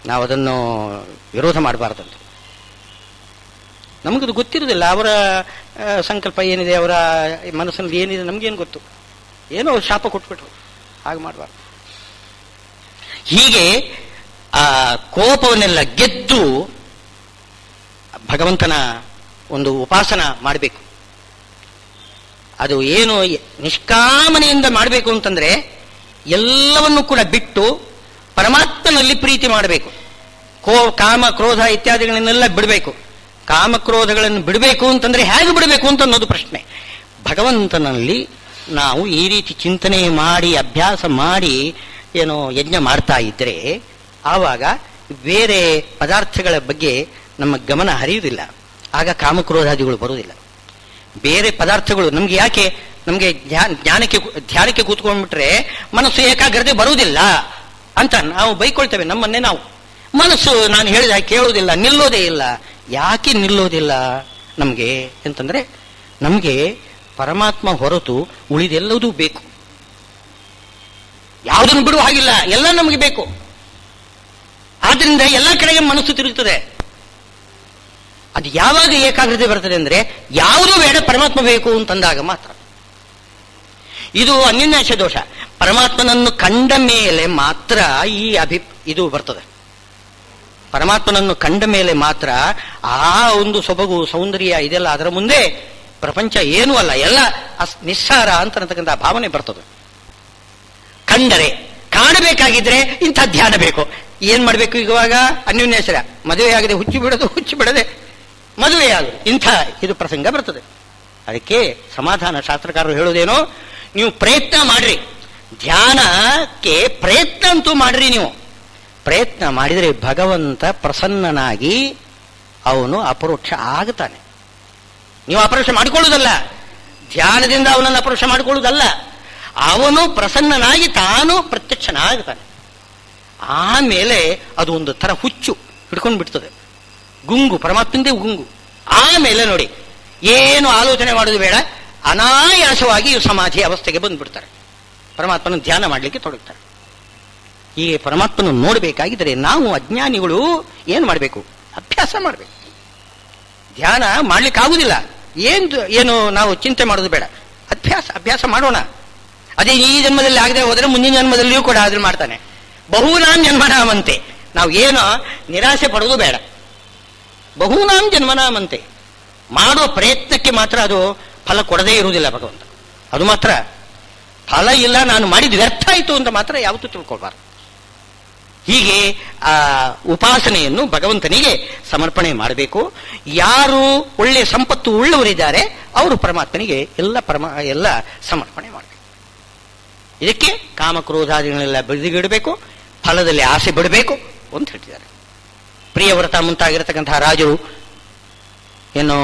ನಾವು ಅದನ್ನು ವಿರೋಧ ಮಾಡಬಾರ್ದಂತೆ. ನಮಗದು ಗೊತ್ತಿರೋದಿಲ್ಲ, ಅವರ ಸಂಕಲ್ಪ ಏನಿದೆ, ಅವರ ಮನಸ್ಸಿನಲ್ಲಿ ಏನಿದೆ ನಮಗೇನು ಗೊತ್ತು. ಏನೋ ಅವ್ರು ಶಾಪ ಕೊಟ್ಬಿಟ್ರು, ಹಾಗೆ ಮಾಡಬಾರ್ದು. ಹೀಗೆ ಆ ಕೋಪವನ್ನೆಲ್ಲ ಗೆದ್ದು ಭಗವಂತನ ಒಂದು ಉಪಾಸನ ಮಾಡಬೇಕು. ಅದು ಏನು ನಿಷ್ಕಾಮನೆಯಿಂದ ಮಾಡಬೇಕು ಅಂತಂದ್ರೆ ಎಲ್ಲವನ್ನೂ ಕೂಡ ಬಿಟ್ಟು ಪರಮಾತ್ಮನಲ್ಲಿ ಪ್ರೀತಿ ಮಾಡಬೇಕು. ಕಾಮ ಕ್ರೋಧ ಇತ್ಯಾದಿಗಳನ್ನೆಲ್ಲ ಬಿಡಬೇಕು. ಕಾಮಕ್ರೋಧಗಳನ್ನು ಬಿಡಬೇಕು ಅಂತಂದ್ರೆ ಹೇಗೆ ಬಿಡಬೇಕು ಅಂತ ಅನ್ನೋದು ಪ್ರಶ್ನೆ. ಭಗವಂತನಲ್ಲಿ ನಾವು ಈ ರೀತಿ ಚಿಂತನೆ ಮಾಡಿ ಅಭ್ಯಾಸ ಮಾಡಿ ಏನೋ ಯಜ್ಞ ಮಾಡ್ತಾ ಇದ್ರೆ ಆವಾಗ ಬೇರೆ ಪದಾರ್ಥಗಳ ಬಗ್ಗೆ ನಮ್ಮ ಗಮನ ಹರಿಯುವುದಿಲ್ಲ. ಆಗ ಕಾಮಕ್ರೋಧಾದಿಗಳು ಬರುವುದಿಲ್ಲ. ಬೇರೆ ಪದಾರ್ಥಗಳು ನಮ್ಗೆ ಯಾಕೆ, ನಮ್ಗೆ ಧ್ಯಾನಕ್ಕೆ ಕೂತ್ಕೊಂಡ್ಬಿಟ್ರೆ ಮನಸ್ಸು ಏಕಾಗ್ರತೆ ಬರುವುದಿಲ್ಲ ಅಂತ ನಾವು ಬೈಕೊಳ್ತೇವೆ ನಮ್ಮನ್ನೇ ನಾವು. ಮನಸ್ಸು ನಾನು ಹೇಳಿದ ಕೇಳುವುದಿಲ್ಲ, ನಿಲ್ಲೋದೇ ಇಲ್ಲ. ಯಾಕೆ ನಿಲ್ಲೋದಿಲ್ಲ ನಮ್ಗೆ ಅಂತಂದ್ರೆ ನಮ್ಗೆ ಪರಮಾತ್ಮ ಹೊರತು ಉಳಿದೆಲ್ಲದೂ ಬೇಕು. ಯಾವುದನ್ನು ಬಿಡುವ ಹಾಗಿಲ್ಲ, ಎಲ್ಲ ನಮಗೆ ಬೇಕು. ಆದ್ರಿಂದ ಎಲ್ಲ ಕಡೆಗೆ ಮನಸ್ಸು ತಿರುಗುತ್ತದೆ. ಅದು ಯಾವಾಗ ಏಕಾಗ್ರತೆ ಬರ್ತದೆ ಅಂದ್ರೆ ಯಾವುದೂ ಬೇಡ ಪರಮಾತ್ಮ ಬೇಕು ಅಂತಂದಾಗ ಮಾತ್ರ. ಇದು ಅನ್ಯನ್ಯಾಸ ದೋಷ. ಪರಮಾತ್ಮನನ್ನು ಕಂಡ ಮೇಲೆ ಮಾತ್ರ ಇದು ಬರ್ತದೆ. ಪರಮಾತ್ಮನನ್ನು ಕಂಡ ಮೇಲೆ ಮಾತ್ರ ಆ ಒಂದು ಸೊಬಗು ಸೌಂದರ್ಯ ಇದೆಲ್ಲ ಅದರ ಮುಂದೆ ಪ್ರಪಂಚ ಏನೂ ಅಲ್ಲ, ಎಲ್ಲ ನಿಸ್ಸಾರ ಅಂತಕ್ಕಂಥ ಭಾವನೆ ಬರ್ತದೆ. ಕಂಡರೆ ಕಾಣಬೇಕಾಗಿದ್ರೆ ಇಂಥ ಧ್ಯಾನ ಬೇಕು. ಏನ್ ಮಾಡ್ಬೇಕು ಇವಾಗ? ಅನ್ಯೋನ್ಯಾಸರ ಮದುವೆ ಆಗದೆ ಹುಚ್ಚಿ ಬಿಡದೆ ಮದುವೆಯಾಗದು, ಇಂಥ ಇದು ಪ್ರಸಂಗ ಬರ್ತದೆ. ಅದಕ್ಕೆ ಸಮಾಧಾನ ಶಾಸ್ತ್ರಕಾರರು ಹೇಳೋದೇನೋ, ನೀವು ಪ್ರಯತ್ನ ಮಾಡ್ರಿ, ಧ್ಯಾನಕ್ಕೆ ಪ್ರಯತ್ನ ಅಂತೂ ಮಾಡ್ರಿ. ನೀವು ಪ್ರಯತ್ನ ಮಾಡಿದರೆ ಭಗವಂತ ಪ್ರಸನ್ನನಾಗಿ ಅವನು ಅಪರೋಕ್ಷ ಆಗುತ್ತಾನೆ. ನೀವು ಅಪರೋಕ್ಷ ಮಾಡಿಕೊಳ್ಳುವುದಲ್ಲ, ಧ್ಯಾನದಿಂದ ಅವನನ್ನು ಅಪರೋಕ್ಷ ಮಾಡಿಕೊಳ್ಳುವುದಲ್ಲ, ಅವನು ಪ್ರಸನ್ನನಾಗಿ ತಾನು ಪ್ರತ್ಯಕ್ಷನಾಗುತ್ತಾನೆ. ಆಮೇಲೆ ಅದು ಒಂದು ತರ ಹುಚ್ಚು ಹಿಡ್ಕೊಂಡು ಬಿಡ್ತದೆ, ಗುಂಗು, ಪರಮಾತ್ಮಂದೇ ಗುಂಗು. ಆಮೇಲೆ ನೋಡಿ, ಏನು ಆಲೋಚನೆ ಮಾಡೋದು ಬೇಡ, ಅನಾಯಾಸವಾಗಿ ಸಮಾಧಿ ಅವಸ್ಥೆಗೆ ಬಂದ್ಬಿಡ್ತಾರೆ, ಪರಮಾತ್ಮನ ಧ್ಯಾನ ಮಾಡಲಿಕ್ಕೆ ತೊಡಗ್ತಾರೆ. ಹೀಗೆ ಪರಮಾತ್ಮನ ನೋಡಬೇಕಾಗಿದ್ದರೆ ನಾವು ಅಜ್ಞಾನಿಗಳು ಏನು ಮಾಡಬೇಕು? ಅಭ್ಯಾಸ ಮಾಡಬೇಕು. ಧ್ಯಾನ ಮಾಡ್ಲಿಕ್ಕಾಗುವುದಿಲ್ಲ, ಏನು ನಾವು ಚಿಂತೆ ಮಾಡೋದು ಬೇಡ, ಅಭ್ಯಾಸ ಮಾಡೋಣ. ಅದೇ ಈ ಜನ್ಮದಲ್ಲಿ ಆಗದೆ ಹೋದರೆ ಮುಂದಿನ ಜನ್ಮದಲ್ಲಿಯೂ ಕೂಡ ಆದ್ರೆ ಮಾಡ್ತಾನೆ. ಬಹುನಾಂ ಜನ್ಮನಾಮಂತೆ. ನಾವು ಏನೋ ನಿರಾಸೆ ಪಡೋದು ಬೇಡ. ಬಹುನಾಂ ಜನ್ಮನಾಮಂತೆ. ಮಾಡೋ ಪ್ರಯತ್ನಕ್ಕೆ ಮಾತ್ರ ಅದು ಫಲ ಕೊಡದೇ ಇರುವುದಿಲ್ಲ ಭಗವಂತ. ಅದು ಮಾತ್ರ ಫಲ ಇಲ್ಲ, ನಾನು ಮಾಡಿದ ವ್ಯರ್ಥ ಆಯಿತು ಅಂತ ಮಾತ್ರ ಯಾವತ್ತೂ ತಿಳ್ಕೊಳ್ಬಾರ್ದು. ಹೀಗೆ ಆ ಉಪಾಸನೆಯನ್ನು ಭಗವಂತನಿಗೆ ಸಮರ್ಪಣೆ ಮಾಡಬೇಕು. ಯಾರು ಒಳ್ಳೆಯ ಸಂಪತ್ತು ಉಳ್ಳವರಿದ್ದಾರೆ ಅವರು ಪರಮಾತ್ಮನಿಗೆ ಎಲ್ಲ ಸಮರ್ಪಣೆ ಮಾಡಬೇಕು. ಇದಕ್ಕೆ ಕಾಮಕ್ರೋಧಾದಿಗಳನ್ನೆಲ್ಲ ಬದಿಗಿಡಬೇಕು, ಫಲದಲ್ಲಿ ಆಸೆ ಬಿಡಬೇಕು ಅಂತ ಹೇಳ್ತಿದ್ದಾರೆ. ಪ್ರಿಯವ್ರತ ಮುಂತಾಗಿರತಕ್ಕಂತಹ ರಾಜರು, ಏನು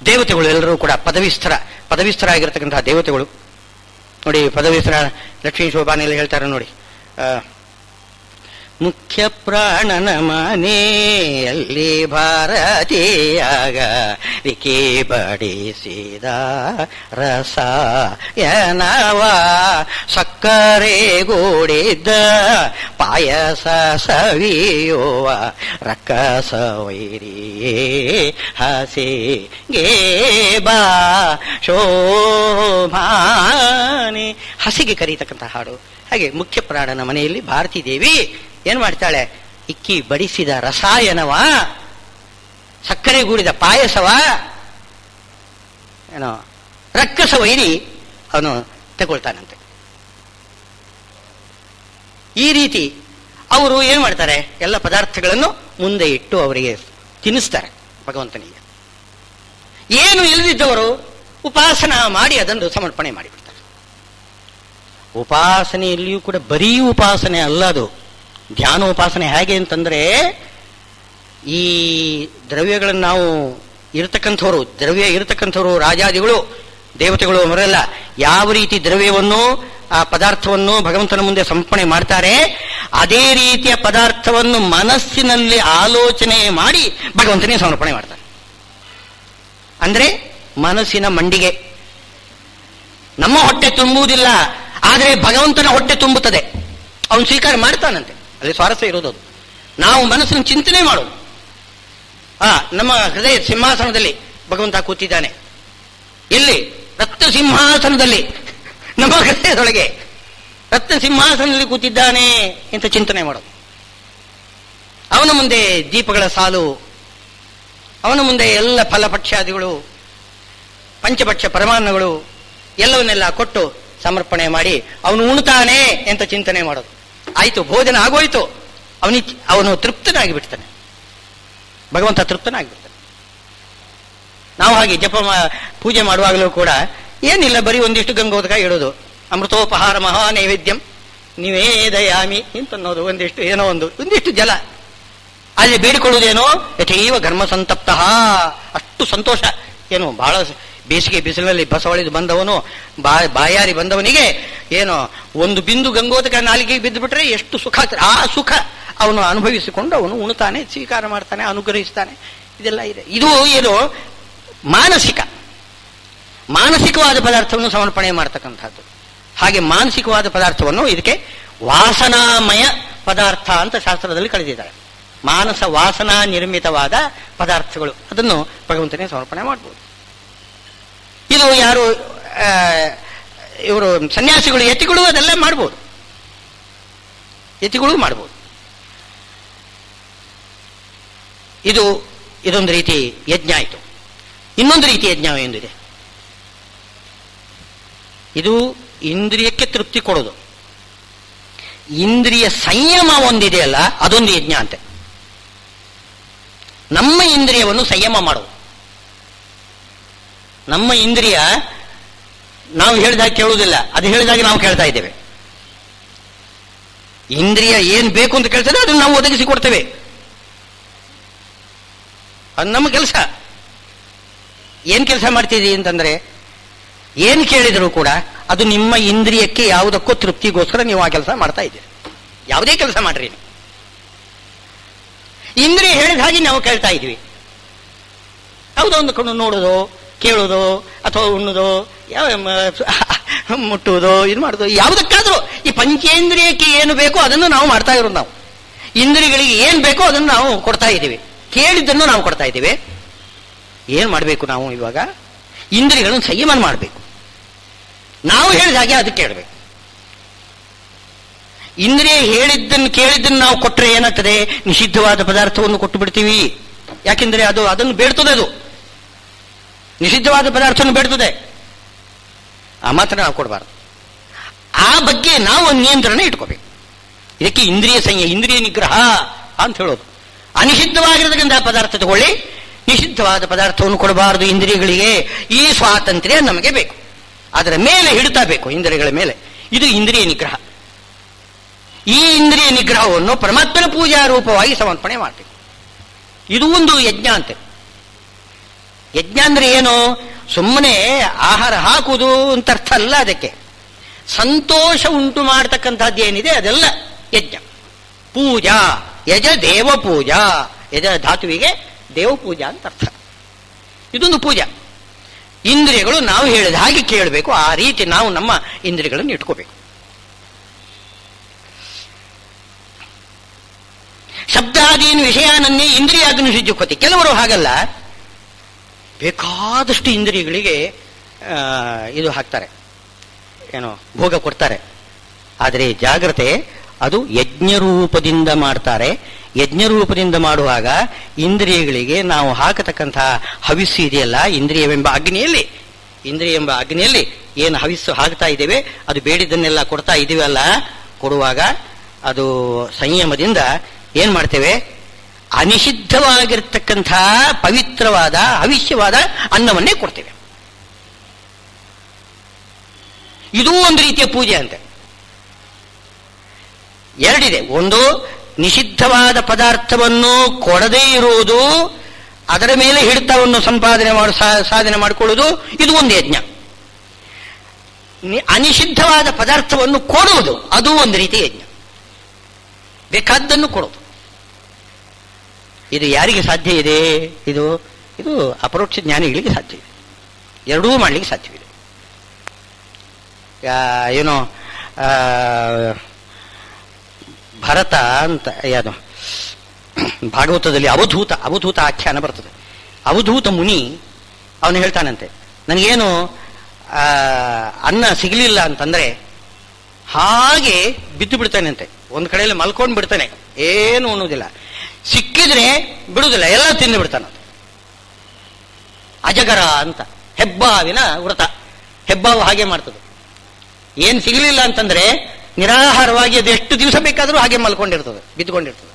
ದೇವತೆಗಳು ಎಲ್ಲರೂ ಕೂಡ ಪದವಿಸ್ಥರಾಗಿರ್ತಕ್ಕಂತಹ ದೇವತೆಗಳು ನೋಡಿ. ಪದವಿಸ್ಥರ ಲಕ್ಷ್ಮೀ ಶೋಭಾನೆಯಲ್ಲಿ ಹೇಳ್ತಾರೆ ನೋಡಿ, ಮುಖ್ಯ ಪ್ರಾಣನ ಮನೆಯಲ್ಲಿ ಭಾರತೀಯಾಗ ರಿಕೆ ಬಡಿಸಿದ ರಸಾಯನವ ಸಕ್ಕರೆ ಗೂಡಿದ್ದ ಪಾಯಸ ಸವಿಯುವ ರಕ್ಕಸ ವೈರಿಯೇ ಹಸಿಗೆ ಬಾ ಶೋಭಾನೆ. ಹಸಿಗೆ ಕರೀತಕ್ಕಂಥ ಹಾಡು. ಹಾಗೆ ಮುಖ್ಯ ಪ್ರಾಣನ ಮನೆಯಲ್ಲಿ ಭಾರತೀ ದೇವಿ ಏನ್ ಮಾಡ್ತಾಳೆ? ಇಕ್ಕಿ ಬಡಿಸಿದ ರಸಾಯನವ, ಸಕ್ಕರೆ ಗೂಡಿದ ಪಾಯಸವ, ಏನೋ ರಕ್ಕಸ ವೈರಿ ಅವನು ತಗೊಳ್ತಾನಂತೆ. ಈ ರೀತಿ ಅವರು ಏನ್ ಮಾಡ್ತಾರೆ? ಎಲ್ಲ ಪದಾರ್ಥಗಳನ್ನು ಮುಂದೆ ಇಟ್ಟು ಅವರಿಗೆ ತಿನ್ನಿಸ್ತಾರೆ ಭಗವಂತನಿಗೆ. ಏನು ಇಲ್ಲದಿದ್ದವರು ಉಪಾಸನ ಮಾಡಿ ಅದನ್ನು ಸಮರ್ಪಣೆ ಮಾಡಿಬಿಡ್ತಾರೆ. ಉಪಾಸನೆಯಲ್ಲಿಯೂ ಕೂಡ ಬರೀ ಉಪಾಸನೆ ಅಲ್ಲ, ಅದು ಧ್ಯಾನೋಪಾಸನೆ. ಹೇಗೆ ಅಂತಂದ್ರೆ, ಈ ದ್ರವ್ಯಗಳನ್ನು ನಾವು ದ್ರವ್ಯ ಇರತಕ್ಕಂಥವ್ರು ರಾಜಾದಿಗಳು ದೇವತೆಗಳು ಅವರೆಲ್ಲ ಯಾವ ರೀತಿ ದ್ರವ್ಯವನ್ನು ಆ ಪದಾರ್ಥವನ್ನು ಭಗವಂತನ ಮುಂದೆ ಸಮರ್ಪಣೆ ಮಾಡ್ತಾರೆ, ಅದೇ ರೀತಿಯ ಪದಾರ್ಥವನ್ನು ಮನಸ್ಸಿನಲ್ಲಿ ಆಲೋಚನೆ ಮಾಡಿ ಭಗವಂತನಿಗೆ ಸಮರ್ಪಣೆ ಮಾಡ್ತಾರೆ. ಅಂದ್ರೆ ಮನಸ್ಸಿನ ಮಂಡಿಗೆ. ನಮ್ಮ ಹೊಟ್ಟೆ ತುಂಬುವುದಿಲ್ಲ, ಆದರೆ ಭಗವಂತನ ಹೊಟ್ಟೆ ತುಂಬುತ್ತದೆ. ಅವನು ಸ್ವೀಕಾರ ಮಾಡ್ತಾನಂತೆ. ಅಲ್ಲಿ ಸ್ವಾರಸ್ಯ ಇರೋದು. ನಾವು ಮನಸ್ಸನ್ನು ಚಿಂತನೆ ಮಾಡೋದು. ನಮ್ಮ ಹೃದಯ ಸಿಂಹಾಸನದಲ್ಲಿ ಭಗವಂತ ಕೂತಿದ್ದಾನೆ. ಎಲ್ಲಿ? ರತ್ನ ಸಿಂಹಾಸನದಲ್ಲಿ, ನಮ್ಮ ಹೃದಯದೊಳಗೆ ರತ್ನ ಸಿಂಹಾಸನದಲ್ಲಿ ಕೂತಿದ್ದಾನೆ ಅಂತ ಚಿಂತನೆ ಮಾಡೋದು. ಅವನ ಮುಂದೆ ದೀಪಗಳ ಸಾಲು, ಅವನ ಮುಂದೆ ಎಲ್ಲ ಫಲಪಕ್ಷಾದಿಗಳು, ಪಂಚಪಕ್ಷ ಪರಮಾನ್ನಗಳು ಎಲ್ಲವನ್ನೆಲ್ಲ ಕೊಟ್ಟು ಸಮರ್ಪಣೆ ಮಾಡಿ ಅವನು ಉಣ್ತಾನೆ ಅಂತ ಚಿಂತನೆ ಮಾಡೋದು. ಆಯ್ತು, ಭೋಜನ ಆಗೋಯ್ತು, ಅವನು ತೃಪ್ತನಾಗಿ ಬಿಡ್ತಾನೆ, ಭಗವಂತ ತೃಪ್ತನಾಗಿಬಿಡ್ತಾನೆ. ನಾವು ಹಾಗೆ ಪೂಜೆ ಮಾಡುವಾಗಲೂ ಕೂಡ ಏನಿಲ್ಲ, ಬರೀ ಒಂದಿಷ್ಟು ಗಂಗೋದಕ ಇಡೋದು, ಅಮೃತೋಪಹಾರ ಮಹಾ ನೈವೇದ್ಯಂ ನಿವೇದಯಾಮಿ ಅಂತನ್ನೋದು, ಒಂದಿಷ್ಟು ಏನೋ ಒಂದಿಷ್ಟು ಜಲ ಅಲ್ಲಿ ಬೇಡಿಕೊಳ್ಳುವುದೇನೋ ಯಥೈವ ಘರ್ಮ ಸಂತಪ್ತ. ಅಷ್ಟು ಸಂತೋಷ. ಏನು ಬಹಳ ಬೇಸಿಗೆ ಬಿಸಿಲಿನಲ್ಲಿ ಬಸವಳಿದು ಬಂದವನು, ಬಾಯಾರಿ ಬಂದವನಿಗೆ ಏನೋ ಒಂದು ಬಿಂದು ಗಂಗೋದಕ ನಾಲಿಗೆಗೆ ಬಿದ್ದು ಬಿಟ್ರೆ ಎಷ್ಟು ಸುಖ ಆಗ್ತದೆ. ಆ ಸುಖ ಅವನು ಅನುಭವಿಸಿಕೊಂಡು ಅವನು ಉಣ್ತಾನೆ, ಸ್ವೀಕಾರ ಮಾಡ್ತಾನೆ, ಅನುಗ್ರಹಿಸ್ತಾನೆ. ಇದೆಲ್ಲ ಇದೆ. ಇದು ಏನು ಮಾನಸಿಕವಾದ ಪದಾರ್ಥವನ್ನು ಸಮರ್ಪಣೆ ಮಾಡ್ತಕ್ಕಂಥದ್ದು. ಹಾಗೆ ಮಾನಸಿಕವಾದ ಪದಾರ್ಥವನ್ನು ಇದಕ್ಕೆ ವಾಸನಾಮಯ ಪದಾರ್ಥ ಅಂತ ಶಾಸ್ತ್ರದಲ್ಲಿ ಕಳೆದಿದ್ದಾರೆ. ಮಾನಸ ವಾಸನಾ ನಿರ್ಮಿತವಾದ ಪದಾರ್ಥಗಳು, ಅದನ್ನು ಭಗವಂತನೇ ಸಮರ್ಪಣೆ ಮಾಡ್ಬೋದು. ಇದು ಯಾರು ಇವರು ಸನ್ಯಾಸಿಗಳು, ಯತಿಗಳು ಅದೆಲ್ಲ ಮಾಡ್ಬೋದು, ಯತಿಗಳು ಮಾಡ್ಬೋದು. ಇದೊಂದು ರೀತಿ ಯಜ್ಞ ಆಯಿತು. ಇನ್ನೊಂದು ರೀತಿ ಯಜ್ಞ ಎಂದಿದೆ. ಇದು ಇಂದ್ರಿಯಕ್ಕೆ ತೃಪ್ತಿ ಕೊಡೋದು. ಇಂದ್ರಿಯ ಸಂಯಮ ಒಂದಿದೆಯಲ್ಲ, ಅದೊಂದು ಯಜ್ಞ ಅಂತೆ. ನಮ್ಮ ಇಂದ್ರಿಯವನ್ನು ಸಂಯಮ ಮಾಡೋದು. ನಮ್ಮ ಇಂದ್ರಿಯ ನಾವು ಹೇಳಿದಾಗ ಕೇಳುವುದಿಲ್ಲ, ಅದು ಹೇಳಿದಾಗ ನಾವು ಕೇಳ್ತಾ ಇದ್ದೇವೆ. ಇಂದ್ರಿಯ ಏನ್ ಬೇಕು ಅಂತ ಕೇಳ್ತದೆ ಅದನ್ನು ನಾವು ಒದಗಿಸಿ ಕೊಡ್ತೇವೆ. ಅದು ನಮ್ಮ ಕೆಲಸ. ಏನ್ ಕೆಲಸ ಮಾಡ್ತಿದ್ದೀವಿ ಅಂತಂದ್ರೆ, ಏನ್ ಕೇಳಿದರೂ ಕೂಡ ಅದು ನಿಮ್ಮ ಇಂದ್ರಿಯಕ್ಕೆ ಯಾವುದಕ್ಕೂ ತೃಪ್ತಿಗೋಸ್ಕರ ನೀವು ಆ ಕೆಲಸ ಮಾಡ್ತಾ ಇದ್ದೀರಿ. ಯಾವುದೇ ಕೆಲಸ ಮಾಡ್ರಿ, ಇಂದ್ರಿಯ ಹೇಳಿದ ಹಾಗೆ ನಾವು ಕೇಳ್ತಾ ಇದ್ವಿ. ಯಾವುದೋ ಒಂದು ಕಣ್ಣು ನೋಡೋದು, ಕೇಳೋದು, ಅಥವಾ ಉಣ್ಣೋದು, ಮುಟ್ಟುವುದು, ಇದು ಮಾಡೋದು, ಯಾವುದಕ್ಕಾದ್ರೂ ಈ ಪಂಚೇಂದ್ರಿಯಕ್ಕೆ ಏನು ಬೇಕೋ ಅದನ್ನು ನಾವು ಮಾಡ್ತಾ ಇರೋದು. ನಾವು ಇಂದ್ರಿಯಗಳಿಗೆ ಏನ್ ಬೇಕೋ ಅದನ್ನು ನಾವು ಕೊಡ್ತಾ ಇದ್ದೀವಿ, ಕೇಳಿದ್ದನ್ನು ನಾವು ಕೊಡ್ತಾ ಇದ್ದೀವಿ. ಏನ್ ಮಾಡಬೇಕು ನಾವು ಇವಾಗ? ಇಂದ್ರಿಯಗಳನ್ನು ಸಂಯಮ ಮಾಡಬೇಕು. ನಾವು ಹೇಳಿದ ಹಾಗೆ ಅದಕ್ಕೆ ಕೇಳಬೇಕು. ಇಂದ್ರಿಯ ಕೇಳಿದ್ದನ್ನು ನಾವು ಕೊಟ್ಟರೆ ಏನಾಗ್ತದೆ? ನಿಷಿದ್ಧವಾದ ಪದಾರ್ಥವನ್ನು ಕೊಟ್ಟು ಬಿಡ್ತೀವಿ. ಯಾಕೆಂದ್ರೆ ಅದನ್ನು ಬೇಡ್ತದೆ, ಅದು ನಿಷಿದ್ಧವಾದ ಪದಾರ್ಥವನ್ನು ಬೇಡ್ತದೆ. ಆ ಮಾತ್ರ ನಾವು ಕೊಡಬಾರ್ದು. ಆ ಬಗ್ಗೆ ನಾವು ನಿಯಂತ್ರಣ ಇಟ್ಕೋಬೇಕು. ಇದಕ್ಕೆ ಇಂದ್ರಿಯ ನಿಗ್ರಹ ಅಂತ ಹೇಳೋದು. ಅನಿಷಿದ್ಧವಾಗಿರತಕ್ಕಂಥ ಪದಾರ್ಥ ತಗೊಳ್ಳಿ, ನಿಷಿದ್ಧವಾದ ಪದಾರ್ಥವನ್ನು ಕೊಡಬಾರದು ಇಂದ್ರಿಯಗಳಿಗೆ. ಈ ಸ್ವಾತಂತ್ರ್ಯ ನಮಗೆ ಬೇಕು. ಅದರ ಮೇಲೆ ಹಿಡಿತಾ ಬೇಕು, ಇಂದ್ರಿಯಗಳ ಮೇಲೆ. ಇದು ಇಂದ್ರಿಯ ನಿಗ್ರಹ. ಈ ಇಂದ್ರಿಯ ನಿಗ್ರಹವನ್ನು ಪರಮಾತ್ಮನ ಪೂಜಾ ರೂಪವಾಗಿ ಸಮರ್ಪಣೆ ಮಾಡಬೇಕು. ಇದು ಒಂದು ಯಜ್ಞ ಅಂತೆ. ಯಜ್ಞ ಅಂದ್ರೆ ಏನು? ಸುಮ್ಮನೆ ಆಹಾರ ಹಾಕುವುದು ಅಂತ ಅರ್ಥ ಅಲ್ಲ. ಅದಕ್ಕೆ ಸಂತೋಷ ಉಂಟು ಮಾಡತಕ್ಕಂಥದ್ದು ಏನಿದೆ ಅದೆಲ್ಲ ಯಜ್ಞ. ಪೂಜಾ, ಯಜ ದೇವ ಪೂಜಾ. ಯಜ ಧಾತುವಿಗೆ ದೇವ ಪೂಜಾ ಅಂತ ಅರ್ಥ. ಇದೊಂದು ಪೂಜಾ. ಇಂದ್ರಿಯಗಳು ನಾವು ಹೇಳಿದ ಹಾಗೆ ಕೇಳಬೇಕು. ಆ ರೀತಿ ನಾವು ನಮ್ಮ ಇಂದ್ರಿಯಗಳನ್ನು ಇಟ್ಕೋಬೇಕು. ಶಬ್ದಾದೀನ್ ವಿಷಯಾನನ್ನೇ ಇಂದ್ರಿಯಾಗ್ನಿಷಿಜುಕ್ವತಿ. ಕೆಲವರು ಹಾಗಲ್ಲ, ಬೇಕಾದಷ್ಟು ಇಂದ್ರಿಯಗಳಿಗೆ ಇದು ಹಾಕ್ತಾರೆ, ಏನೋ ಭೋಗ ಕೊಡ್ತಾರೆ. ಆದರೆ ಜಾಗ್ರತೆ, ಅದು ಯಜ್ಞರೂಪದಿಂದ ಮಾಡ್ತಾರೆ. ಯಜ್ಞರೂಪದಿಂದ ಮಾಡುವಾಗ ಇಂದ್ರಿಯಗಳಿಗೆ ನಾವು ಹಾಕತಕ್ಕಂತಹ ಹವಿಸ್ಸು ಇದೆಯಲ್ಲ, ಇಂದ್ರಿಯ ಎಂಬ ಅಗ್ನಿಯಲ್ಲಿ ಏನು ಹವಿಸ್ಸು ಹಾಕ್ತಾ ಇದ್ದೇವೆ, ಅದು ಬೇಡಿದ್ದನ್ನೆಲ್ಲ ಕೊಡ್ತಾ ಇದೀವಲ್ಲ, ಕೊಡುವಾಗ ಅದು ಸಂಯಮದಿಂದ ಏನ್ ಮಾಡ್ತೇವೆ? ಅನಿಷಿದ್ಧವಾಗಿರ್ತಕ್ಕಂಥ ಪವಿತ್ರವಾದ ಹವಿಷ್ಯವಾದ ಅನ್ನವನ್ನೇ ಕೊಡ್ತೇವೆ. ಇದೂ ಒಂದು ರೀತಿಯ ಪೂಜೆ ಅಂತೆ. ಎರಡಿದೆ. ಒಂದು, ನಿಷಿದ್ಧವಾದ ಪದಾರ್ಥವನ್ನು ಕೊಡದೇ ಇರುವುದು, ಅದರ ಮೇಲೆ ಹಿಡಿತವನ್ನು ಸಾಧನೆ ಮಾಡಿಕೊಳ್ಳುವುದು, ಇದು ಒಂದು ಯಜ್ಞ. ಅನಿಷಿದ್ಧವಾದ ಪದಾರ್ಥವನ್ನು ಕೊಡುವುದು, ಅದು ಒಂದು ರೀತಿ ಯಜ್ಞ. ಬೇಕಾದ್ದನ್ನು ಕೊಡೋದು. ಇದು ಯಾರಿಗೆ ಸಾಧ್ಯ ಇದೆ? ಇದು ಅಪರೋಕ್ಷ ಜ್ಞಾನಿಗಳಿಗೆ ಸಾಧ್ಯ ಇದೆ. ಎರಡೂ ಮಾಡಲಿಕ್ಕೆ ಸಾಧ್ಯವಿದೆ. ಏನೋ ಭರತ ಅಂತ, ಯಾವುದು ಭಾಗವತದಲ್ಲಿ ಅವಧೂತ ಆಖ್ಯಾನ ಬರ್ತದೆ. ಅವಧೂತ ಮುನಿ ಅವನು ಹೇಳ್ತಾನಂತೆ, ನನಗೇನು ಅನ್ನ ಸಿಗಲಿಲ್ಲ ಅಂತಂದ್ರೆ ಹಾಗೆ ಬಿದ್ದು ಬಿಡ್ತಾನಂತೆ, ಒಂದು ಕಡೆಯಲ್ಲಿ ಮಲ್ಕೊಂಡು ಬಿಡ್ತಾನೆ, ಏನು ಉಣ್ಣುವುದಿಲ್ಲ, ಸಿಕ್ಕಿದ್ರೆ ಬಿಡುವುದಿಲ್ಲ, ಎಲ್ಲ ತಿಂದು ಬಿಡ್ತಾನಂತೆ. ಅಜಗರ ಅಂತ ಹೆಬ್ಬಾವಿನ ವ್ರತ, ಹೆಬ್ಬಾವು ಹಾಗೆ ಮಾಡ್ತದೆ. ಏನ್ ಸಿಗಲಿಲ್ಲ ಅಂತಂದ್ರೆ ನಿರಾಹಾರವಾಗಿ ಅದು ಎಷ್ಟು ದಿವಸ ಬೇಕಾದರೂ ಹಾಗೆ ಮಲ್ಕೊಂಡಿರ್ತದೆ, ಬಿದ್ದುಕೊಂಡಿರ್ತದೆ.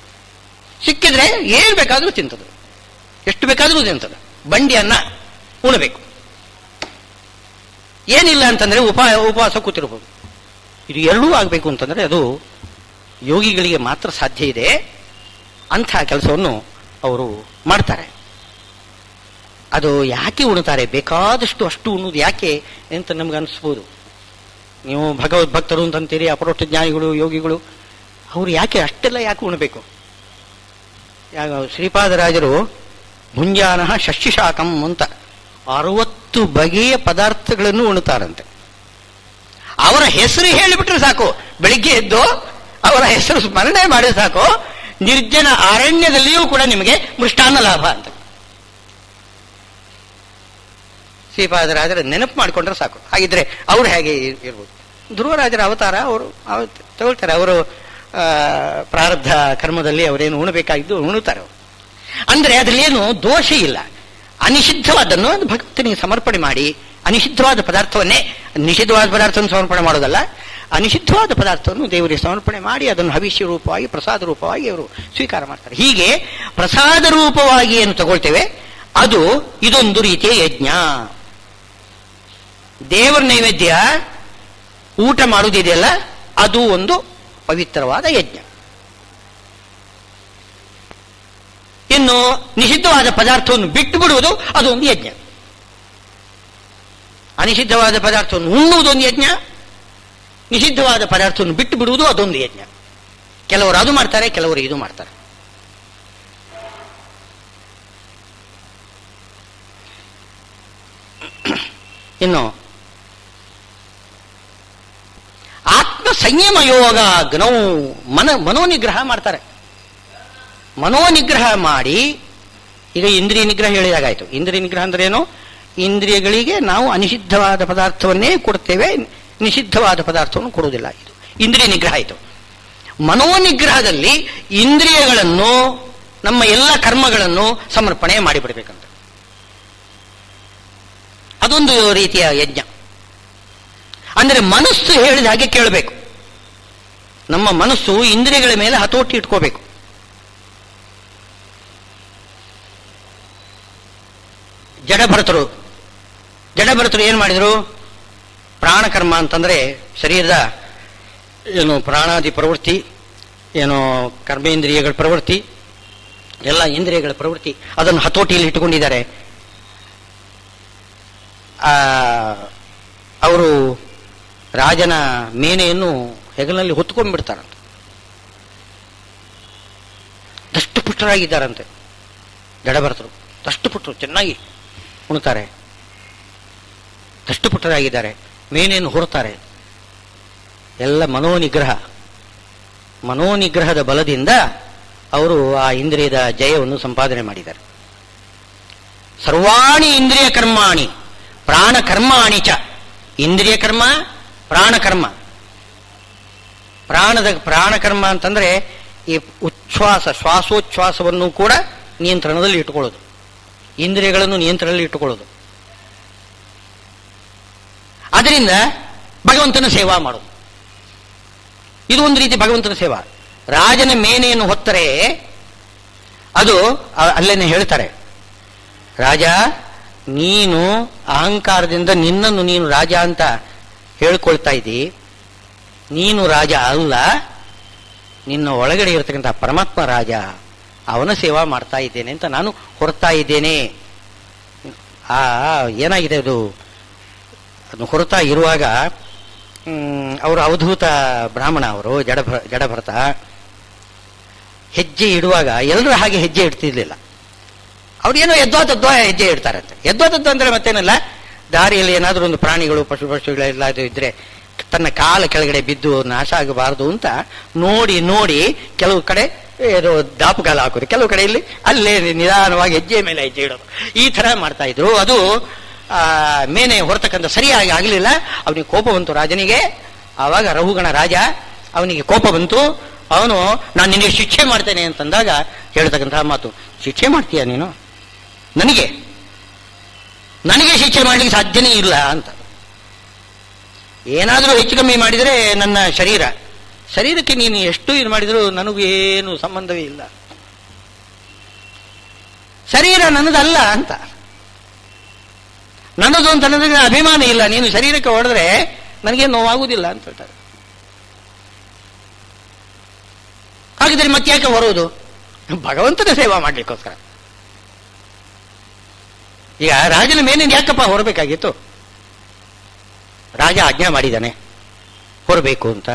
ಸಿಕ್ಕಿದ್ರೆ ಏನ್ ಬೇಕಾದ್ರೂ ತಿಂತದೆ, ಎಷ್ಟು ಬೇಕಾದ್ರೂ ತಿಂತದೆ. ಬಂಡಿ ಅನ್ನ ಉಣಬೇಕು, ಏನಿಲ್ಲ ಅಂತಂದ್ರೆ ಉಪವಾಸ ಕೂತಿರ್ಬೋದು. ಇದು ಎರಡೂ ಆಗಬೇಕು ಅಂತಂದ್ರೆ ಅದು ಯೋಗಿಗಳಿಗೆ ಮಾತ್ರ ಸಾಧ್ಯ ಇದೆ. ಅಂಥ ಕೆಲಸವನ್ನು ಅವರು ಮಾಡ್ತಾರೆ. ಅದು ಯಾಕೆ ಉಣ್ತಾರೆ, ಬೇಕಾದಷ್ಟು ಅಷ್ಟು ಉಣ್ಣುವುದು ಯಾಕೆ ಅಂತ ನಮ್ಗೆ ಅನಿಸ್ಬೋದು. ನೀವು ಭಗವದ್ಭಕ್ತರು ಅಂತಂತೀರಿ, ಅಪರೋಕ್ಷ ಜ್ಞಾನಿಗಳು, ಯೋಗಿಗಳು, ಅವರು ಯಾಕೆ ಅಷ್ಟೆಲ್ಲ ಯಾಕೆ ಉಣಬೇಕು? ಶ್ರೀಪಾದರಾಜರು ಭುಂಜಾನ ಷಷ್ಠಿಶಾಕಂ ಅಂತ 60 ಬಗೆಯ ಪದಾರ್ಥಗಳನ್ನು ಉಣ್ತಾರಂತೆ. ಅವರ ಹೆಸರು ಹೇಳಿಬಿಟ್ರೆ ಸಾಕು, ಬೆಳಿಗ್ಗೆ ಎದ್ದು ಅವರ ಹೆಸರು ಸ್ಮರಣೆ ಮಾಡಿ ಸಾಕು, ನಿರ್ಜನ ಅರಣ್ಯದಲ್ಲಿಯೂ ಕೂಡ ನಿಮಗೆ ಮೃಷ್ಟಾನ್ನ ಲಾಭ ಅಂತ. ಶ್ರೀಪಾದರಾಜರ ನೆನಪು ಮಾಡಿಕೊಂಡ್ರೆ ಸಾಕು. ಹಾಗಿದ್ರೆ ಅವ್ರು ಹೇಗೆ ಇರ್ಬೋದು? ಧ್ರುವರಾಜರ ಅವತಾರ ಅವರು ತಗೊಳ್ತಾರೆ. ಅವರು ಪ್ರಾರಬ್ಧ ಕರ್ಮದಲ್ಲಿ ಅವರೇನು ಉಣಬೇಕಾಗಿದ್ದು ಉಣುತ್ತಾರೆ ಅವರು. ಅಂದ್ರೆ ಅದರಲ್ಲೇನು ದೋಷ ಇಲ್ಲ. ಅನಿಷಿದ್ಧವಾದನ್ನು ಭಗವಂತನಿಗೆ ಸಮರ್ಪಣೆ ಮಾಡಿ, ಅನಿಷಿದ್ಧವಾದ ಪದಾರ್ಥವನ್ನೇ, ನಿಷಿದ್ಧವಾದ ಪದಾರ್ಥವನ್ನು ಸಮರ್ಪಣೆ ಮಾಡೋದಲ್ಲ, ಅನಿಷಿದ್ಧವಾದ ಪದಾರ್ಥವನ್ನು ದೇವರಿಗೆ ಸಮರ್ಪಣೆ ಮಾಡಿ ಅದನ್ನು ಹವಿಷ್ಯ ರೂಪವಾಗಿ, ಪ್ರಸಾದ ರೂಪವಾಗಿ ಅವರು ಸ್ವೀಕಾರ ಮಾಡ್ತಾರೆ. ಹೀಗೆ ಪ್ರಸಾದ ರೂಪವಾಗಿ ಏನು ತಗೊಳ್ತೇವೆ ಅದು ಇದೊಂದು ರೀತಿಯ ಯಜ್ಞ. ದೇವರ ನೈವೇದ್ಯ ಊಟ ಮಾಡುವುದಿದೆಯಲ್ಲ, ಅದು ಒಂದು ಪವಿತ್ರವಾದ ಯಜ್ಞ. ಇನ್ನು ನಿಷಿದ್ಧವಾದ ಪದಾರ್ಥವನ್ನು ಬಿಟ್ಟು ಬಿಡುವುದು ಅದೊಂದು ಯಜ್ಞ. ಅನಿಷಿದ್ಧವಾದ ಪದಾರ್ಥವನ್ನು ಉಣ್ಣುವುದೊಂದು ಯಜ್ಞ, ನಿಷಿದ್ಧವಾದ ಪದಾರ್ಥವನ್ನು ಬಿಟ್ಟು ಬಿಡುವುದು ಅದೊಂದು ಯಜ್ಞ. ಕೆಲವರು ಅದು ಮಾಡ್ತಾರೆ, ಕೆಲವರು ಇದು ಮಾಡ್ತಾರೆ. ಇನ್ನು ಆತ್ಮ ಸಂಯಮ ಯೋಗ ಜ್ಞೌ ಮನೋನಿಗ್ರಹ ಮಾಡ್ತಾರೆ. ಮನೋನಿಗ್ರಹ ಮಾಡಿ, ಈಗ ಇಂದ್ರಿಯ ನಿಗ್ರಹ ಹೇಳಿದಾಗಾಯ್ತು. ಇಂದ್ರಿಯ ನಿಗ್ರಹ ಅಂದ್ರೆ ಏನು? ಇಂದ್ರಿಯಗಳಿಗೆ ನಾವು ಅನಿಷಿದ್ಧವಾದ ಪದಾರ್ಥವನ್ನೇ ಕೊಡ್ತೇವೆ, ನಿಷಿದ್ಧವಾದ ಪದಾರ್ಥವನ್ನು ಕೊಡುವುದಿಲ್ಲ. ಇದು ಇಂದ್ರಿಯ ನಿಗ್ರಹ ಆಯಿತು. ಮನೋನಿಗ್ರಹದಲ್ಲಿ ಇಂದ್ರಿಯಗಳನ್ನು, ನಮ್ಮ ಎಲ್ಲ ಕರ್ಮಗಳನ್ನು ಸಮರ್ಪಣೆ ಮಾಡಿಬಿಡ್ಬೇಕಂತ. ಅದೊಂದು ರೀತಿಯ ಯಜ್ಞ. ಅಂದರೆ ಮನಸ್ಸು ಹೇಳಿದ ಹಾಗೆ ಕೇಳಬೇಕು. ನಮ್ಮ ಮನಸ್ಸು ಇಂದ್ರಿಯಗಳ ಮೇಲೆ ಹತೋಟಿ ಇಟ್ಕೋಬೇಕು. ಜಡಭರತರು ಏನ್ ಮಾಡಿದ್ರು? ಪ್ರಾಣಕರ್ಮ ಅಂತಂದ್ರೆ ಶರೀರದ ಏನು ಪ್ರಾಣಾದಿ ಪ್ರವೃತ್ತಿ, ಏನು ಕರ್ಮೇಂದ್ರಿಯಗಳ ಪ್ರವೃತ್ತಿ, ಎಲ್ಲ ಇಂದ್ರಿಯಗಳ ಪ್ರವೃತ್ತಿ, ಅದನ್ನು ಹತೋಟಿಯಲ್ಲಿ ಇಟ್ಟುಕೊಂಡಿದ್ದಾರೆ. ಅವರು ರಾಜನ ಮೇನೆಯನ್ನು ಹೆಗಲಿನಲ್ಲಿ ಹೊತ್ತುಕೊಂಡ್ಬಿಡ್ತಾರಂತೆ. ದಷ್ಟಪುಷ್ಟರಾಗಿದ್ದಾರಂತೆ ಜಡಭರತರು. ದಷ್ಟಪುಟ್ಟರು, ಚೆನ್ನಾಗಿ ಉಣ್ತಾರೆ, ದಷ್ಟಪುಟ್ಟರಾಗಿದ್ದಾರೆ, ಮೇನೆಯನ್ನು ಹೊರತಾರೆ. ಎಲ್ಲ ಮನೋನಿಗ್ರಹದ ಬಲದಿಂದ ಅವರು ಆ ಇಂದ್ರಿಯದ ಜಯವನ್ನು ಸಂಪಾದನೆ ಮಾಡಿದ್ದಾರೆ. ಸರ್ವಾಣಿ ಇಂದ್ರಿಯ ಕರ್ಮಾಣಿ ಪ್ರಾಣಕರ್ಮಾಣಿ ಚ. ಇಂದ್ರಿಯ ಕರ್ಮ, ಪ್ರಾಣಕರ್ಮ. ಪ್ರಾಣಕರ್ಮ ಅಂತಂದ್ರೆ ಈ ಶ್ವಾಸೋಚ್ಛ್ವಾಸವನ್ನು ಕೂಡ ನಿಯಂತ್ರಣದಲ್ಲಿ ಇಟ್ಟುಕೊಳ್ಳೋದು, ಇಂದ್ರಿಯಗಳನ್ನು ನಿಯಂತ್ರಣದಲ್ಲಿ ಇಟ್ಟುಕೊಳ್ಳೋದು. ಅದರಿಂದ ಭಗವಂತನ ಸೇವಾ ಮಾಡೋದು, ಇದು ಒಂದು ರೀತಿ ಭಗವಂತನ ಸೇವಾ. ರಾಜನ ಮೇನೆಯನ್ನು ಹೊತ್ತರೆ ಅದು ಅಲ್ಲೇನೆ ಹೇಳ್ತಾರೆ, ರಾಜ ನೀನು ಅಹಂಕಾರದಿಂದ ನಿನ್ನನ್ನು ನೀನು ರಾಜ ಅಂತ ಹೇಳ್ಕೊಳ್ತಾ ಇದ್ದಿ, ನೀನು ರಾಜ ಅಲ್ಲ, ನಿನ್ನ ಒಳಗಡೆ ಇರತಕ್ಕಂಥ ಪರಮಾತ್ಮ ರಾಜ, ಅವನ ಸೇವಾ ಮಾಡ್ತಾ ಇದ್ದೇನೆ ಅಂತ ನಾನು ಹೊರತಾ ಇದ್ದೇನೆ. ಏನಾಗಿದೆ ಅದು ಹೊರತಾ ಇರುವಾಗ ಅವರು ಅವಧೂತ ಬ್ರಾಹ್ಮಣ, ಅವರು ಜಡಭರತ ಹೆಜ್ಜೆ ಇಡುವಾಗ ಎಲ್ಲರೂ ಹಾಗೆ ಹೆಜ್ಜೆ ಇಡ್ತಿರ್ಲಿಲ್ಲ. ಅವ್ರೇನೋ ಎದ್ವಾ ಹೆಜ್ಜೆ ಇಡ್ತಾರಂತೆ. ಎದ್ವಾ ಅಂದ್ರೆ ಮತ್ತೇನಲ್ಲ, ದಾರಿಯಲ್ಲಿ ಏನಾದರೂ ಒಂದು ಪ್ರಾಣಿಗಳು ಪಶುಗಳೆಲ್ಲ ಇದ್ರೆ ತನ್ನ ಕಾಲ ಕೆಳಗಡೆ ಬಿದ್ದು ನಾಶ ಆಗಬಾರದು ಅಂತ ನೋಡಿ ಕೆಲವು ಕಡೆ ಏನೋ ದಾಪುಗಾಲ ಹಾಕೋದು, ಕೆಲವು ಕಡೆಯಲ್ಲಿ ಅಲ್ಲೇ ನಿಧಾನವಾಗಿ ಹೆಜ್ಜೆ ಮೇಲೆ ಹೆಜ್ಜೆ ಇಡೋದು, ಈ ತರ ಮಾಡ್ತಾ ಇದ್ರು. ಅದು ಮೇನೆ ಹೊರತಕ್ಕಂಥ ಸರಿಯಾಗಿ ಆಗಲಿಲ್ಲ. ಅವನಿಗೆ ಕೋಪ ಬಂತು ರಾಜನಿಗೆ. ಆವಾಗ ರಹುಗಣ ರಾಜ, ಅವನಿಗೆ ಕೋಪ ಬಂತು. ಅವನು ನಾನು ನಿನಗೆ ಶಿಕ್ಷೆ ಮಾಡ್ತೇನೆ ಅಂತಂದಾಗ ಹೇಳ್ತಕ್ಕಂತಹ ಮಾತು, ಶಿಕ್ಷೆ ಮಾಡ್ತೀಯ ನೀನು? ನನಗೆ ಶಿಕ್ಷೆ ಮಾಡ್ಲಿಕ್ಕೆ ಸಾಧ್ಯನೇ ಇಲ್ಲ ಅಂತ. ಏನಾದರೂ ಹೆಚ್ಚು ಕಮ್ಮಿ ಮಾಡಿದರೆ ನನ್ನ ಶರೀರಕ್ಕೆ ನೀನು ಎಷ್ಟು ಇದು ಮಾಡಿದರೂ ನನಗೂ ಏನು ಸಂಬಂಧವೇ ಇಲ್ಲ, ಶರೀರ ನನ್ನದಲ್ಲ ಅಂತ. ನನ್ನದು ಅಂತ ನನಗೆ ಅಭಿಮಾನ ಇಲ್ಲ, ನೀನು ಶರೀರಕ್ಕೆ ಹೊಡೆದ್ರೆ ನನಗೆ ನೋವಾಗುವುದಿಲ್ಲ ಅಂತ ಹೇಳ್ತಾರೆ. ಹಾಗಿದ್ರೆ ಮತ್ತ್ಯಾಕೆ ಹೊರೋದು? ಭಗವಂತನ ಸೇವಾ ಮಾಡ್ಲಿಕ್ಕೋಸ್ಕರ. ಈಗ ರಾಜನ ಮೇಲೆ ಯಾಕಪ್ಪ ಹೊರಬೇಕಾಗಿತ್ತು? ರಾಜ ಆಜ್ಞೆ ಮಾಡಿದ್ದಾನೆ ಹೊರಬೇಕು ಅಂತ.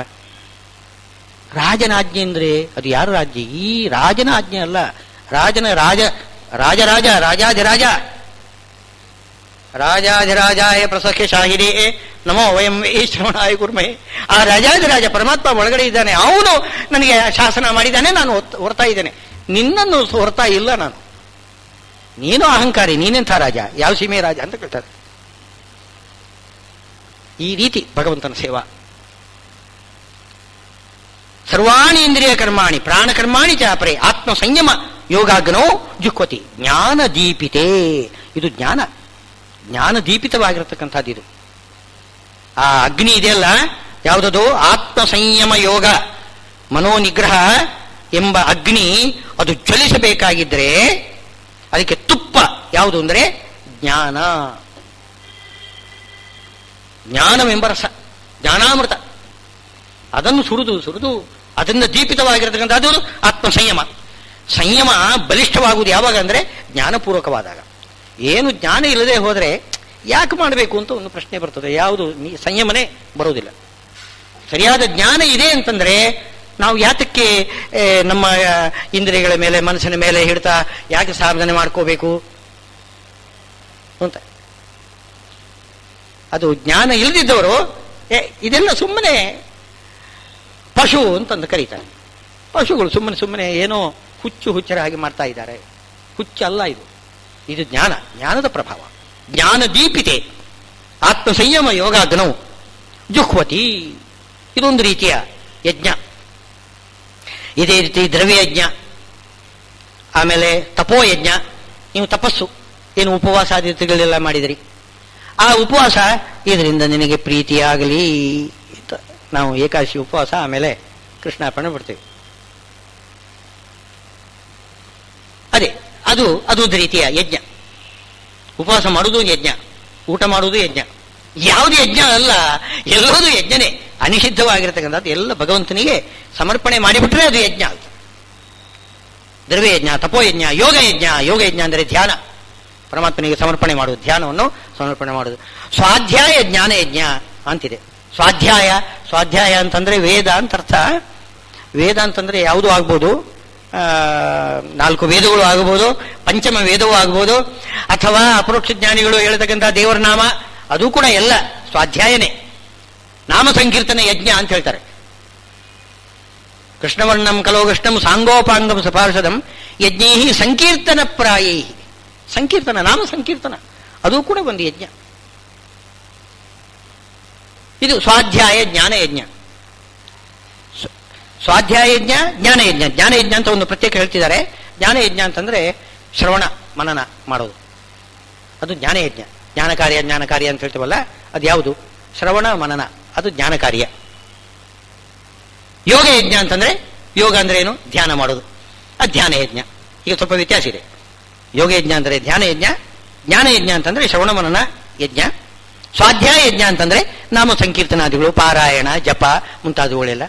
ರಾಜನ ಆಜ್ಞೆ ಅಂದ್ರೆ ಅದು ಯಾರ ರಾಜ್ಯ? ಈ ರಾಜನ ಆಜ್ಞೆ ಅಲ್ಲ, ರಾಜಾಧಿರಾಜ ರಾಜಾಧಿರಾಜಾಯ ಪ್ರಸಖ್ಯ ಶಾಹಿರೇ ನಮೋ ವಯಂ ಈ ಶ್ರವಣಾಯ ಕುರ್ಮೆ. ಆ ರಾಜಾಧಿರಾಜ ಪರಮಾತ್ಮ ಒಳಗಡೆ ಇದ್ದಾನೆ, ಅವನು ನನಗೆ ಶಾಸನ ಮಾಡಿದ್ದಾನೆ, ನಾನು ಹೊರ್ತಾ ಇದ್ದೇನೆ. ನಿನ್ನನ್ನು ಹೊರ್ತಾ ಇಲ್ಲ ನಾನು. ನೀನು ಅಹಂಕಾರಿ, ನೀನೆಂಥ ರಾಜ, ಯಾವ ಸೀಮೆ ರಾಜ ಅಂತ ಕೇಳ್ತಾರೆ. ಈ ರೀತಿ ಭಗವಂತನ ಸೇವಾ. ಸರ್ವಾಣಿ ಇಂದ್ರಿಯ ಕರ್ಮಾಣಿ ಪ್ರಾಣಕರ್ಮಾಣಿ ಚಾಪರೆ ಆತ್ಮ ಸಂಯಮ ಯೋಗಾಗ್ನೋ ಜುಕ್ವತಿ ಜ್ಞಾನ ದೀಪಿತೆ. ಇದು ಜ್ಞಾನ ದೀಪಿತವಾಗಿರತಕ್ಕಂಥದ್ದು. ಇದು ಆ ಅಗ್ನಿ ಇದೆಯಲ್ಲ, ಯಾವುದದು? ಆತ್ಮ ಸಂಯಮ ಯೋಗ ಮನೋನಿಗ್ರಹ ಎಂಬ ಅಗ್ನಿ. ಅದು ಜ್ವಲಿಸಬೇಕಾಗಿದ್ರೆ ಅದಕ್ಕೆ ತುಪ್ಪ ಯಾವುದು ಅಂದರೆ ಜ್ಞಾನವೆಂಬ ರಸ, ಜ್ಞಾನಾಮೃತ. ಅದನ್ನು ಸುರಿದು ಅದನ್ನು ದೀಪಿತವಾಗಿರತಕ್ಕಂಥ ಅದು ಆತ್ಮ ಸಂಯಮ ಬಲಿಷ್ಠವಾಗುವುದು ಯಾವಾಗ ಅಂದರೆ ಜ್ಞಾನಪೂರ್ವಕವಾದಾಗ. ಏನು ಜ್ಞಾನ ಇಲ್ಲದೆ ಹೋದರೆ ಯಾಕೆ ಮಾಡಬೇಕು ಅಂತ ಒಂದು ಪ್ರಶ್ನೆ ಬರ್ತದೆ. ಯಾವುದು ಸಂಯಮನೇ ಬರುವುದಿಲ್ಲ. ಸರಿಯಾದ ಜ್ಞಾನ ಇದೆ ಅಂತಂದ್ರೆ ನಾವು ಯಾತಕ್ಕೆ ನಮ್ಮ ಇಂದ್ರಿಯಗಳ ಮೇಲೆ ಮನಸ್ಸಿನ ಮೇಲೆ ಹಿಡ್ತಾ ಯಾಕೆ ಸಾಧನೆ ಮಾಡ್ಕೋಬೇಕು ಅಂತ. ಅದು ಜ್ಞಾನ ಇಲ್ಲದಿದ್ದವರು ಇದೆಲ್ಲ ಸುಮ್ಮನೆ ಪಶು ಅಂತಂದು ಕರೀತಾರೆ. ಪಶುಗಳು ಸುಮ್ಮನೆ ಏನೋ ಹುಚ್ಚರ ಹಾಗೆ ಮಾಡ್ತಾ ಇದ್ದಾರೆ. ಹುಚ್ಚಲ್ಲ ಇದು ಜ್ಞಾನದ ಪ್ರಭಾವ. ಜ್ಞಾನ ದೀಪಿತೆ ಆತ್ಮ ಸಂಯಮ ಯೋಗಾಗ್ನೌ ಜುಹ್ವತಿ. ಇದೊಂದು ರೀತಿಯ ಯಜ್ಞ. ಇದೇ ರೀತಿ ದ್ರವ್ಯಯಜ್ಞ, ಆಮೇಲೆ ತಪೋಯಜ್ಞ. ನೀವು ತಪಸ್ಸು ಏನು ಉಪವಾಸಾದಿತ್ಯಗಳೆಲ್ಲ ಮಾಡಿದಿರಿ, ಆ ಉಪವಾಸ ಇದರಿಂದ ನಿನಗೆ ಪ್ರೀತಿಯಾಗಲಿ ಅಂತ ನಾವು ಏಕಾದಶಿ ಉಪವಾಸ ಆಮೇಲೆ ಕೃಷ್ಣಾರ್ಪಣೆ ಬಿಡ್ತೇವೆ. ಅದೇ ಅದು ರೀತಿಯ ಯಜ್ಞ. ಉಪವಾಸ ಮಾಡುವುದು ಯಜ್ಞ, ಊಟ ಮಾಡುವುದು ಯಜ್ಞ. ಯಾವುದು ಯಜ್ಞ ಅಲ್ಲ, ಎಲ್ಲವೂ ಯಜ್ಞನೇ. ಅನಿಷಿದ್ಧವಾಗಿರತಕ್ಕಂಥದ್ದು ಎಲ್ಲ ಭಗವಂತನಿಗೆ ಸಮರ್ಪಣೆ ಮಾಡಿಬಿಟ್ರೆ ಅದು ಯಜ್ಞ ಅಂತ. ದ್ರವ್ಯಯಜ್ಞ, ತಪೋಯಜ್ಞ, ಯೋಗಯಜ್ಞ ಅಂದರೆ ಧ್ಯಾನ, ಪರಮಾತ್ಮನಿಗೆ ಸಮರ್ಪಣೆ ಮಾಡುವುದು, ಧ್ಯಾನವನ್ನು ಸಮರ್ಪಣೆ ಮಾಡುವುದು. ಸ್ವಾಧ್ಯಾಯ ಜ್ಞಾನಯಜ್ಞ ಅಂತಿದೆ. ಸ್ವಾಧ್ಯಾಯ ಅಂತಂದ್ರೆ ವೇದ ಅಂತ ಅರ್ಥ. ವೇದ ಅಂತಂದ್ರೆ ಯಾವುದು ಆಗ್ಬೋದು, 4 ವೇದಗಳು ಆಗಬಹುದು, ಪಂಚಮ ವೇದವೂ ಆಗಬಹುದು, ಅಥವಾ ಅಪರೋಕ್ಷ ಜ್ಞಾನಿಗಳು ಹೇಳ್ತಕ್ಕಂಥ ದೇವರ ನಾಮ, ಅದು ಕೂಡ ಎಲ್ಲ ಸ್ವಾಧ್ಯಾಯನೇ. ನಾಮ ಸಂಕೀರ್ತನೆ ಯಜ್ಞ ಅಂತ ಹೇಳ್ತಾರೆ. ಕೃಷ್ಣವರ್ಣಂ ಕಲೋಗೃಷ್ಣಂ ಸಾಂಗೋಪಾಂಗಂ ಸಪಾರ್ಷದಂ ಯಜ್ಞೈ ಸಂಕೀರ್ತನ ಪ್ರಾಯೈ. ಸಂಕೀರ್ತನ, ನಾಮ ಸಂಕೀರ್ತನ, ಅದು ಕೂಡ ಒಂದು ಯಜ್ಞ. ಇದು ಸ್ವಾಧ್ಯಾಯ ಜ್ಞಾನಯಜ್ಞ. ಸ್ವಾಧ್ಯಾಯಜ್ಞ ಜ್ಞಾನಯಜ್ಞ ಅಂತ ಒಂದು ಪ್ರತ್ಯೇಕ ಹೇಳ್ತಿದ್ದಾರೆ. ಜ್ಞಾನಯಜ್ಞ ಅಂತಂದ್ರೆ ಶ್ರವಣ ಮನನ ಮಾಡೋದು, ಅದು ಜ್ಞಾನಯಜ್ಞ. ಜ್ಞಾನ ಕಾರ್ಯ ಅಂತ ಹೇಳ್ತೀವಲ್ಲ, ಅದು ಯಾವುದು? ಶ್ರವಣ ಮನನ, ಅದು ಜ್ಞಾನ ಕಾರ್ಯ. ಯೋಗಯಜ್ಞ ಅಂತಂದ್ರೆ, ಯೋಗ ಅಂದ್ರೆ ಏನು? ಧ್ಯಾನ ಮಾಡೋದು, ಅದು ಧ್ಯಾನಯಜ್ಞ. ಈಗ ಸ್ವಲ್ಪ ವ್ಯತ್ಯಾಸ ಇದೆ. ಯೋಗಯಜ್ಞ ಅಂದರೆ ಧ್ಯಾನಯಜ್ಞ, ಜ್ಞಾನಯಜ್ಞ ಅಂತಂದ್ರೆ ಶ್ರವಣ ಮನನ ಯಜ್ಞ. ಸ್ವಾಧ್ಯಾಯ ಯಜ್ಞ ಅಂತಂದ್ರೆ ನಾಮ ಸಂಕೀರ್ತನಾದಿಗಳು, ಪಾರಾಯಣ, ಜಪ ಮುಂತಾದವುಗಳೆಲ್ಲ.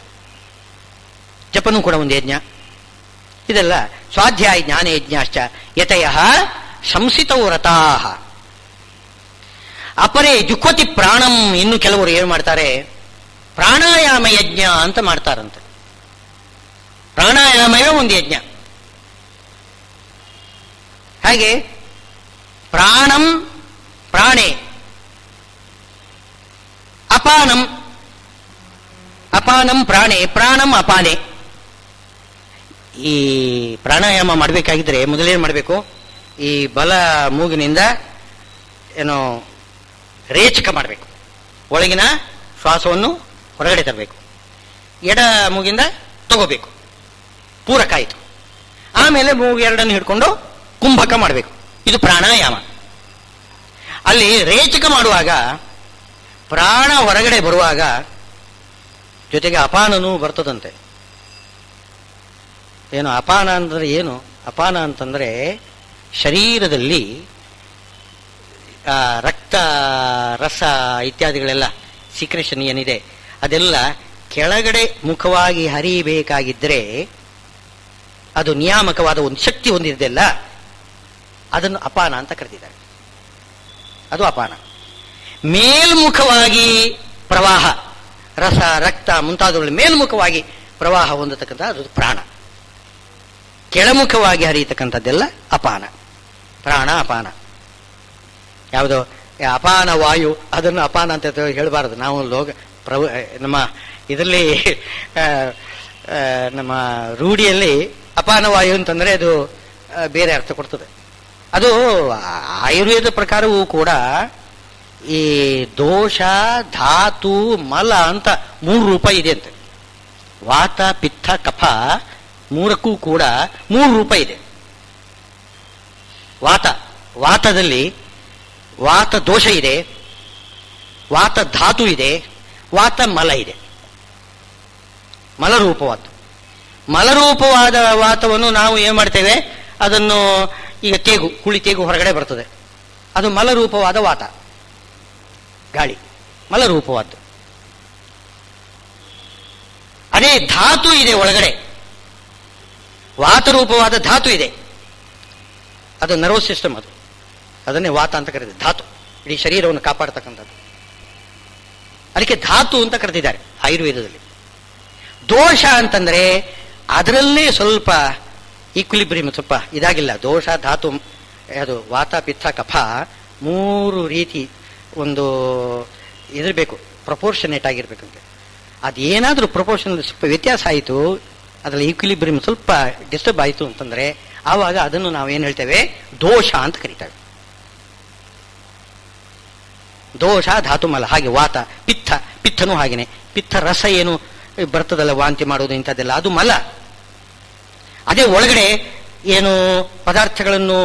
ಜಪನೂ ಕೂಡ ಒಂದು ಯಜ್ಞ. ಇದೆಲ್ಲ ಸ್ವಾಧ್ಯಾಯ ಜ್ಞಾನಯಜ್ಞಾಶ್ಚ ಯತಯ ಶಂಸಿತೌ ರತಾಃ ಅಪರೇ ಜುಹ್ವತಿ ಪ್ರಾಣಂ. ಇನ್ನು ಕೆಲವರು ಏನು ಮಾಡ್ತಾರೆ, ಪ್ರಾಣಾಯಾಮ ಯಜ್ಞ ಅಂತ ಮಾಡ್ತಾರಂತೆ. ಪ್ರಾಣಾಯಾಮವೇ ಒಂದು ಯಜ್ಞ. ಹಾಗೆ ಪ್ರಾಣಂ ಪ್ರಾಣೇ, ಅಪಾನಂ ಪ್ರಾಣೇ, ಪ್ರಾಣಂ ಅಪಾನೆ. ಈ ಪ್ರಾಣಾಯಾಮ ಮಾಡಬೇಕಾಗಿದ್ರೆ ಮೊದಲೇನು ಮಾಡಬೇಕು? ಈ ಬಲ ಮೂಗಿನಿಂದ ಏನೋ ರೇಚಕ ಮಾಡಬೇಕು, ಒಳಗಿನ ಶ್ವಾಸವನ್ನು ಹೊರಗಡೆ ತರಬೇಕು. ಎಡ ಮೂಗಿಂದ ತಗೋಬೇಕು, ಪೂರಕ ಆಯಿತು. ಆಮೇಲೆ ಮೂಗು ಎರಡನ್ನು ಹಿಡ್ಕೊಂಡು ಕುಂಭಕ ಮಾಡಬೇಕು. ಇದು ಪ್ರಾಣಾಯಾಮ. ಅಲ್ಲಿ ರೇಚಕ ಮಾಡುವಾಗ ಪ್ರಾಣ ಹೊರಗಡೆ ಬರುವಾಗ ಜೊತೆಗೆ ಅಪಾನನೂ ಬರ್ತದಂತೆ. ಏನು ಅಪಾನ ಅಂದರೆ ಏನು? ಅಪಾನ ಅಂತಂದರೆ ಶರೀರದಲ್ಲಿ ರಕ್ತ ರಸ ಇತ್ಯಾದಿಗಳೆಲ್ಲ ಸೀಕ್ರೆಷನ್ ಏನಿದೆ ಅದೆಲ್ಲ ಕೆಳಗಡೆ ಮುಖವಾಗಿ ಹರಿಯಬೇಕಾಗಿದ್ದರೆ ಅದು ನಿಯಾಮಕವಾದ ಒಂದು ಶಕ್ತಿ ಹೊಂದಿದೆಯಲ್ಲ, ಅದನ್ನು ಅಪಾನ ಅಂತ ಕರೆದಿದ್ದಾರೆ. ಅದು ಅಪಾನ. ಮೇಲ್ಮುಖವಾಗಿ ಪ್ರವಾಹ, ರಸ ರಕ್ತ ಮುಂತಾದವುಗಳ ಮೇಲ್ಮುಖವಾಗಿ ಪ್ರವಾಹ ಹೊಂದತಕ್ಕಂಥ ಅದು ಪ್ರಾಣ. ಕೆಳಮುಖವಾಗಿ ಹರಿಯತಕ್ಕಂಥದ್ದೆಲ್ಲ ಅಪಾನ. ಪ್ರಾಣ ಅಪಾನ. ಯಾವುದೋ ಅಪಾನ ವಾಯು, ಅದನ್ನು ಅಪಾನ ಅಂತ ಹೇಳಬಾರದು. ನಾವು ನಮ್ಮ ಇದರಲ್ಲಿ ನಮ್ಮ ರೂಢಿಯಲ್ಲಿ ಅಪಾನ ವಾಯು ಅಂತಂದ್ರೆ ಅದು ಬೇರೆ ಅರ್ಥ ಕೊಡ್ತದೆ. ಅದು ಆಯುರ್ವೇದ ಪ್ರಕಾರವೂ ಕೂಡ ಈ ದೋಷ, ಧಾತು, ಮಲ ಅಂತ 3 ರೂಪ ಇದೆ ಅಂತೆ. ವಾತ, ಪಿತ್ತ, ಕಫ ಮೂರಕ್ಕೂ ಕೂಡ 3 ರೂಪ ಇದೆ. ವಾತದಲ್ಲಿ ವಾತ ದೋಷ ಇದೆ, ವಾತ ಧಾತು ಇದೆ, ವಾತ ಮಲ ಇದೆ. ಮಲರೂಪವಾದ ಮಲರೂಪವಾದ ವಾತವನ್ನು ನಾವು ಏನು ಮಾಡ್ತೇವೆ? ಅದನ್ನು ಈಗ ಕುಳಿ ತೇಗು ಹೊರಗಡೆ ಬರ್ತದೆ, ಅದು ಮಲರೂಪವಾದ ವಾತ, ಗಾಳಿ ಮಲರೂಪವಾದ್ದು. ಅದೇ ಧಾತು ಇದೆ ಒಳಗಡೆ, ವಾತರೂಪವಾದ ಧಾತು ಇದೆ, ಅದು ನರ್ವಸ್ ಸಿಸ್ಟಮ್, ಅದನ್ನೇ ವಾತ ಅಂತ ಕರೆದಿದೆ. ಧಾತು ಇಡೀ ಶರೀರವನ್ನು ಕಾಪಾಡ್ತಕ್ಕಂಥದ್ದು, ಅದಕ್ಕೆ ಧಾತು ಅಂತ ಕರೆದಿದ್ದಾರೆ ಆಯುರ್ವೇದದಲ್ಲಿ. ದೋಷ ಅಂತಂದ್ರೆ ಅದರಲ್ಲೇ ಸ್ವಲ್ಪ ಈಕ್ವಿಲಿಬ್ರಿಯಂ ಸ್ವಲ್ಪ ಇದಾಗಿಲ್ಲ. ದೋಷ, ಧಾತು, ಅದು ವಾತ, ಪಿತ್ತ, ಕಫ 3 ರೀತಿ ಒಂದು ಇದಿರಬೇಕು, ಪ್ರಪೋರ್ಷನೇಟ್ ಆಗಿರ್ಬೇಕಂತೆ. ಅದೇನಾದ್ರೂ ಪ್ರಪೋರ್ಷನ್ ಸ್ವಲ್ಪ ವ್ಯತ್ಯಾಸ ಆಯಿತು, ಅದರಲ್ಲಿ ಈಕ್ವಿಲಿಬ್ರಿಯಂ ಸ್ವಲ್ಪ ಡಿಸ್ಟರ್ಬ್ ಆಯಿತು ಅಂತಂದ್ರೆ ಆವಾಗ ಅದನ್ನು ನಾವು ಏನು ಹೇಳ್ತೇವೆ? ದೋಷ ಅಂತ ಕರೀತೇವೆ. ದೋಷ, ಧಾತುಮಲ. ಹಾಗೆ ವಾತ, ಪಿತ್ತನೂ ಹಾಗೇನೆ. ಪಿತ್ತ ರಸ ಏನು ಬರ್ತದಲ್ಲ, ವಾಂತಿ ಮಾಡೋದು ಇಂಥದ್ದೆಲ್ಲ, ಅದು ಮಲ. ಅದೇ ಒಳಗಡೆ ಏನು ಪದಾರ್ಥಗಳನ್ನು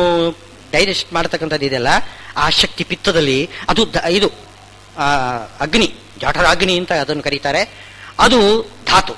ಡೈಜೆಸ್ಟ್ ಮಾಡತಕ್ಕಂಥದ್ದು ಇದೆಲ್ಲ, ಆ ಶಕ್ತಿ ಪಿತ್ತದಲ್ಲಿ ಅದು ಇದು ಅಗ್ನಿ, ಜಠರಾಗ್ನಿ ಅಂತ ಅದನ್ನು ಕರೀತಾರೆ, ಅದು ಧಾತು.